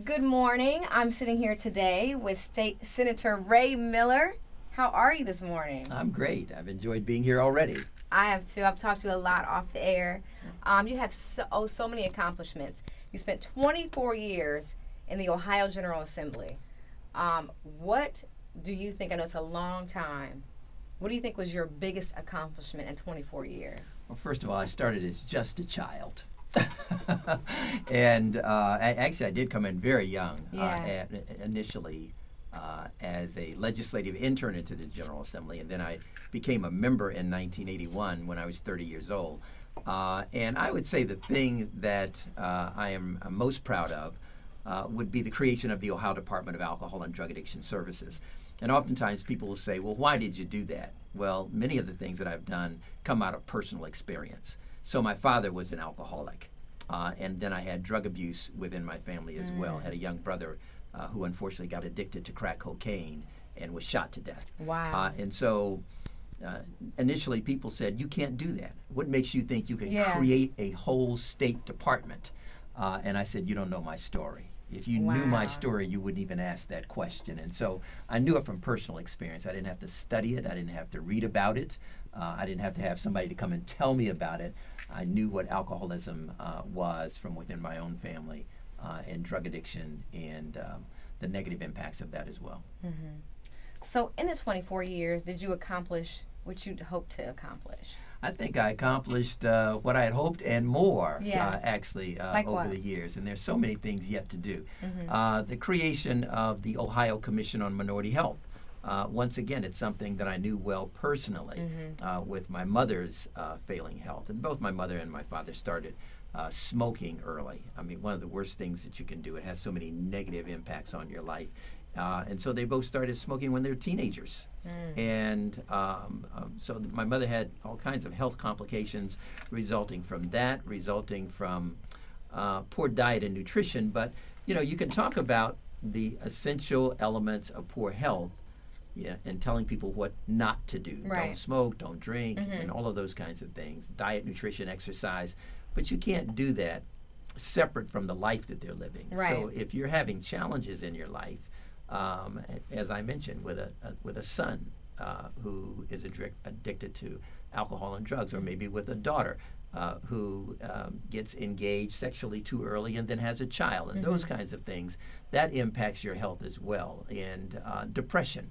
Good morning. I'm sitting here today with State Senator Ray Miller. How are you this morning? I'm great. I've enjoyed being here already. I have too. I've talked to you a lot off the air. You have so many accomplishments. You spent 24 years in the Ohio General Assembly. What do you think? I know it's a long time. What do you think was your biggest accomplishment in 24 years? Well, first of all, I started as just a child. And I did come in very young initially as a legislative intern into the General Assembly, and then I became a member in 1981 when I was 30 years old. And I would say the thing that I am most proud of would be the creation of the Ohio Department of Alcohol and Drug Addiction Services. And oftentimes people will say, well, why did you do that? Well, many of the things that I've done come out of personal experience. So my father was an alcoholic, and then I had drug abuse within my family as well. I had a young brother who unfortunately got addicted to crack cocaine and was shot to death. Wow. And so initially people said, you can't do that. What makes you think you can create a whole state department? And I said, you don't know my story. If you knew my story, you wouldn't even ask that question. And so I knew it from personal experience. I didn't have to study it. I didn't have to read about it. I didn't have to have somebody to come and tell me about it. I knew what alcoholism was from within my own family and drug addiction and the negative impacts of that as well. Mm-hmm. So in the 24 years, did you accomplish what you'd hoped to accomplish? I think I accomplished what I had hoped and more, Like over what? the years. And there's so many things yet to do. Mm-hmm. The creation of the Ohio Commission on Minority Health. Once again, it's something that I knew well personally with my mother's failing health. And both my mother and my father started smoking early. I mean, one of the worst things that you can do. It has so many negative impacts on your life. And so they both started smoking when they were teenagers. And so my mother had all kinds of health complications resulting from that, resulting from poor diet and nutrition. But, you know, you can talk about the essential elements of poor health and telling people what not to do. Right. Don't smoke, don't drink, and all of those kinds of things. Diet, nutrition, exercise. But you can't do that separate from the life that they're living. Right. So if you're having challenges in your life, as I mentioned, with a son who is addicted to alcohol and drugs, or maybe with a daughter who gets engaged sexually too early and then has a child, and those kinds of things, that impacts your health as well. And depression,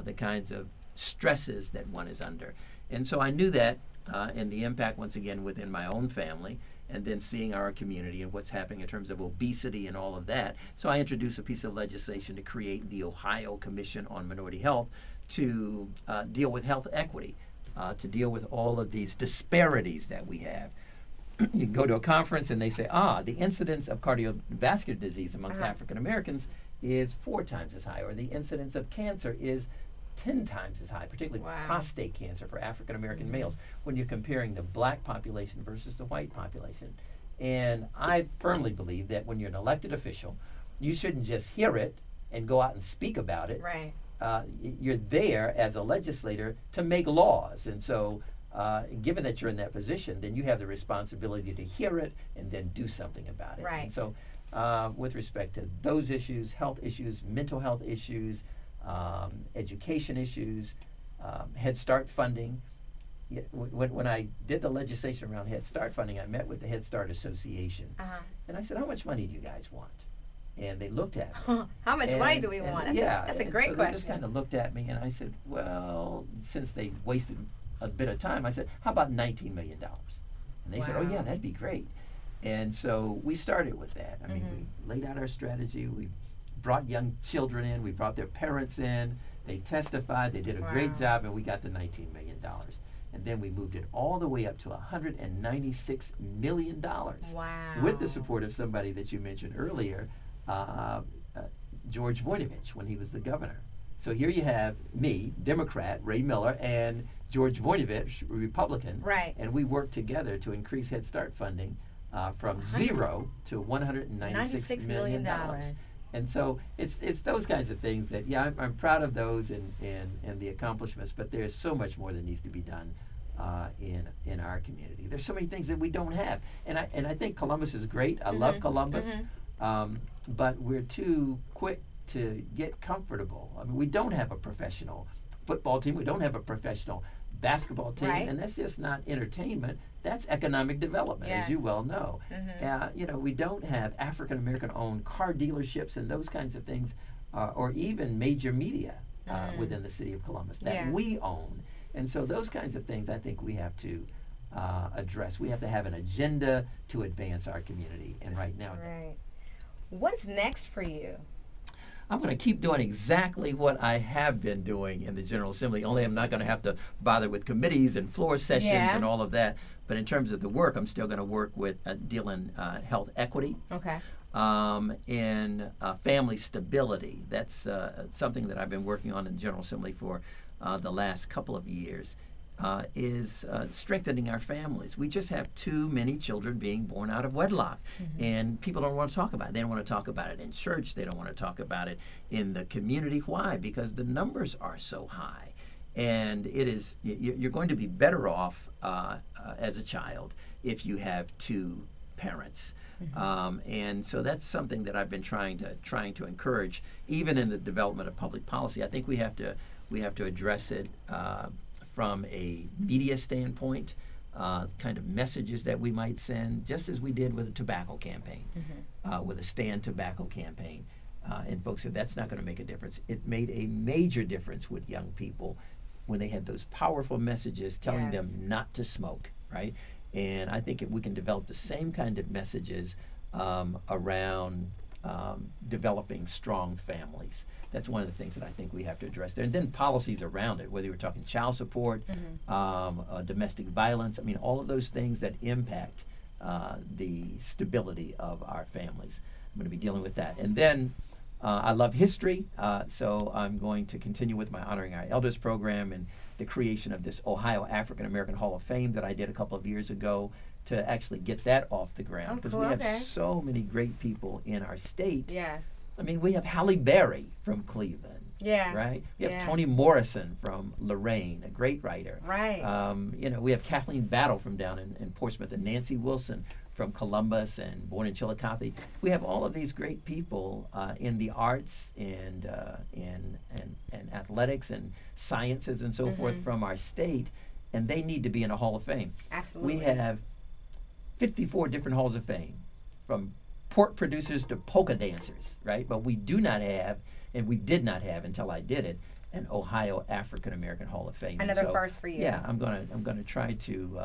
the kinds of stresses that one is under. And so I knew that, and the impact, once again, within my own family, and then seeing our community and what's happening in terms of obesity and all of that. So I introduced a piece of legislation to create the Ohio Commission on Minority Health to deal with health equity, to deal with all of these disparities that we have. You can go to a conference and they say, the incidence of cardiovascular disease amongst African Americans is 4 times as high, or the incidence of cancer is 10 times as high, particularly prostate cancer for African American males, when you're comparing the black population versus the white population. And I firmly believe that when you're an elected official, you shouldn't just hear it and go out and speak about it. Right. You're there as a legislator to make laws. And so given that you're in that position, then you have the responsibility to hear it and then do something about it. Right. And so with respect to those issues, health issues, mental health issues, education issues, Head Start funding. When I did the legislation around Head Start funding, I met with the Head Start Association. And I said, how much money do you guys want? And they looked at me. How much money do we want? That's a great so question. They just kind of looked at me, and I said, well, since they wasted a bit of time, I said, how about $19 million? And they said, oh, yeah, that'd be great. And so we started with that. I mean, we laid out our strategy. We brought young children in. We brought their parents in. They testified. They did a great job, and we got the $19 million. And then we moved it all the way up to $196 million. Wow. With the support of somebody that you mentioned earlier, George Voinovich, when he was the governor. So here you have me, Democrat, Ray Miller, and George Voinovich, Republican. Right. And we worked together to increase Head Start funding from zero to $196 million. And so it's those kinds of things that, I'm proud of those and the accomplishments, but there's so much more that needs to be done in our community. There's so many things that we don't have. And I think Columbus is great. I love Columbus. But we're too quick to get comfortable. I mean, we don't have a professional football team. We don't have a professional basketball team, Right. and that's just not entertainment. That's economic development, as you Yes. well know. We don't have African American owned car dealerships and those kinds of things, or even major media within the city of Columbus that we own. And so those kinds of things I think we have to address. We have to have an agenda to advance our community. And right now, Right. What's next for you? I'm going to keep doing exactly what I have been doing in the General Assembly, only I'm not going to have to bother with committees and floor sessions and all of that. But in terms of the work, I'm still going to work with dealing health equity. Okay. And family stability. That's something that I've been working on in the General Assembly for the last couple of years, is strengthening our families. We just have too many children being born out of wedlock, and people don't want to talk about it. They don't want to talk about it in church. They don't want to talk about it in the community. Why? Because the numbers are so high. And it is, you're going to be better off as a child if you have two parents. And so that's something that I've been trying to encourage, even in the development of public policy. I think we have to address it from a media standpoint, kind of messages that we might send, just as we did with a tobacco campaign, with a Stand Tobacco campaign. And folks said that's not going to make a difference. It made a major difference with young people when they had those powerful messages telling them not to smoke, right? And I think if we can develop the same kind of messages around developing strong families, that's one of the things that I think we have to address there. And then policies around it, whether we're talking child support, domestic violence, I mean, all of those things that impact the stability of our families. I'm going to be dealing with that. And then I love history, so I'm going to continue with my Honoring Our Elders program and the creation of this Ohio African American Hall of Fame that I did a couple of years ago to actually get that off the ground. Because we have so many great people in our state. Yes. I mean, we have Halle Berry from Cleveland. Yeah. Right? We have Toni Morrison from Lorraine, a great writer. Right. We have Kathleen Battle from down in Portsmouth and Nancy Wilson from Columbus and born in Chillicothe. We have all of these great people in the arts and athletics and sciences and so forth from our state, and they need to be in a Hall of Fame. Absolutely. We have 54 different Halls of Fame, from pork producers to polka dancers, right? But we do not have, and we did not have until I did it, an Ohio African American Hall of Fame. Another first for you. Yeah, I'm gonna try to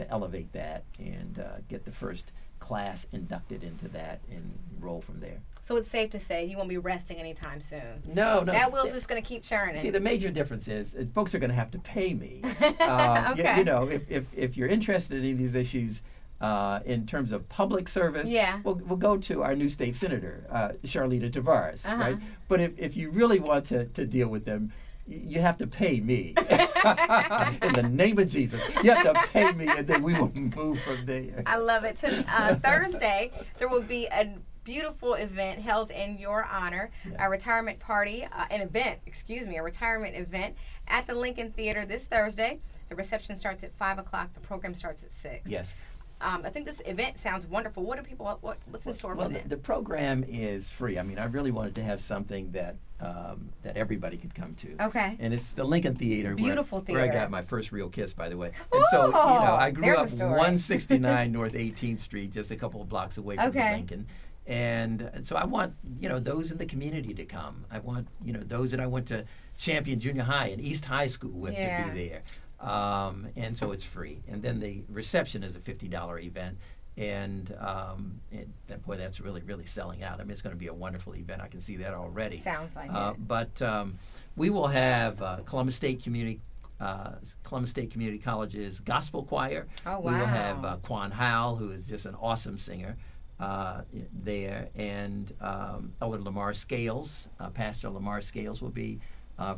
elevate that and get the first class inducted into that and roll from there. So it's safe to say you won't be resting anytime soon. No. That wheel's just going to keep churning. See, the major difference is folks are going to have to pay me. Okay. You know, if you're interested in these issues in terms of public service, we'll go to our new state senator, Charlita Tavares, right? But if you really want to deal with them, you have to pay me. In the name of Jesus. You have to pay me, and then we will move from there. I love it. So, Thursday, there will be a beautiful event held in your honor, a retirement party, a retirement event at the Lincoln Theater this Thursday. The reception starts at 5 o'clock. The program starts at 6. Yes. I think this event sounds wonderful. What do people? What's in store for them? The program is free. I mean, I really wanted to have something that that everybody could come to. Okay. And it's the Lincoln Theater. Beautiful where I theater. got my first real kiss, by the way. And so, I grew up there's a story. 169 North 18th Street, just a couple of blocks away from the Lincoln. And so I want, those in the community to come. I want, those that I went to Champion Junior High and East High School with to be there. And so it's free. And then the reception is a $50 event. And boy, that's really, really selling out. I mean, it's going to be a wonderful event. I can see that already. Sounds like it. But we will have Columbus State Community College's gospel choir. Oh, wow. We will have Quan Howell, who is just an awesome singer, there. And Elder Lamar Scales, Pastor Lamar Scales will be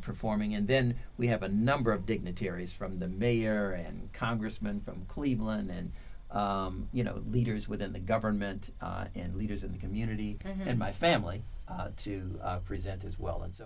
performing. And then we have a number of dignitaries from the mayor and congressmen from Cleveland and leaders within the government and leaders in the community and my family to present as well. And so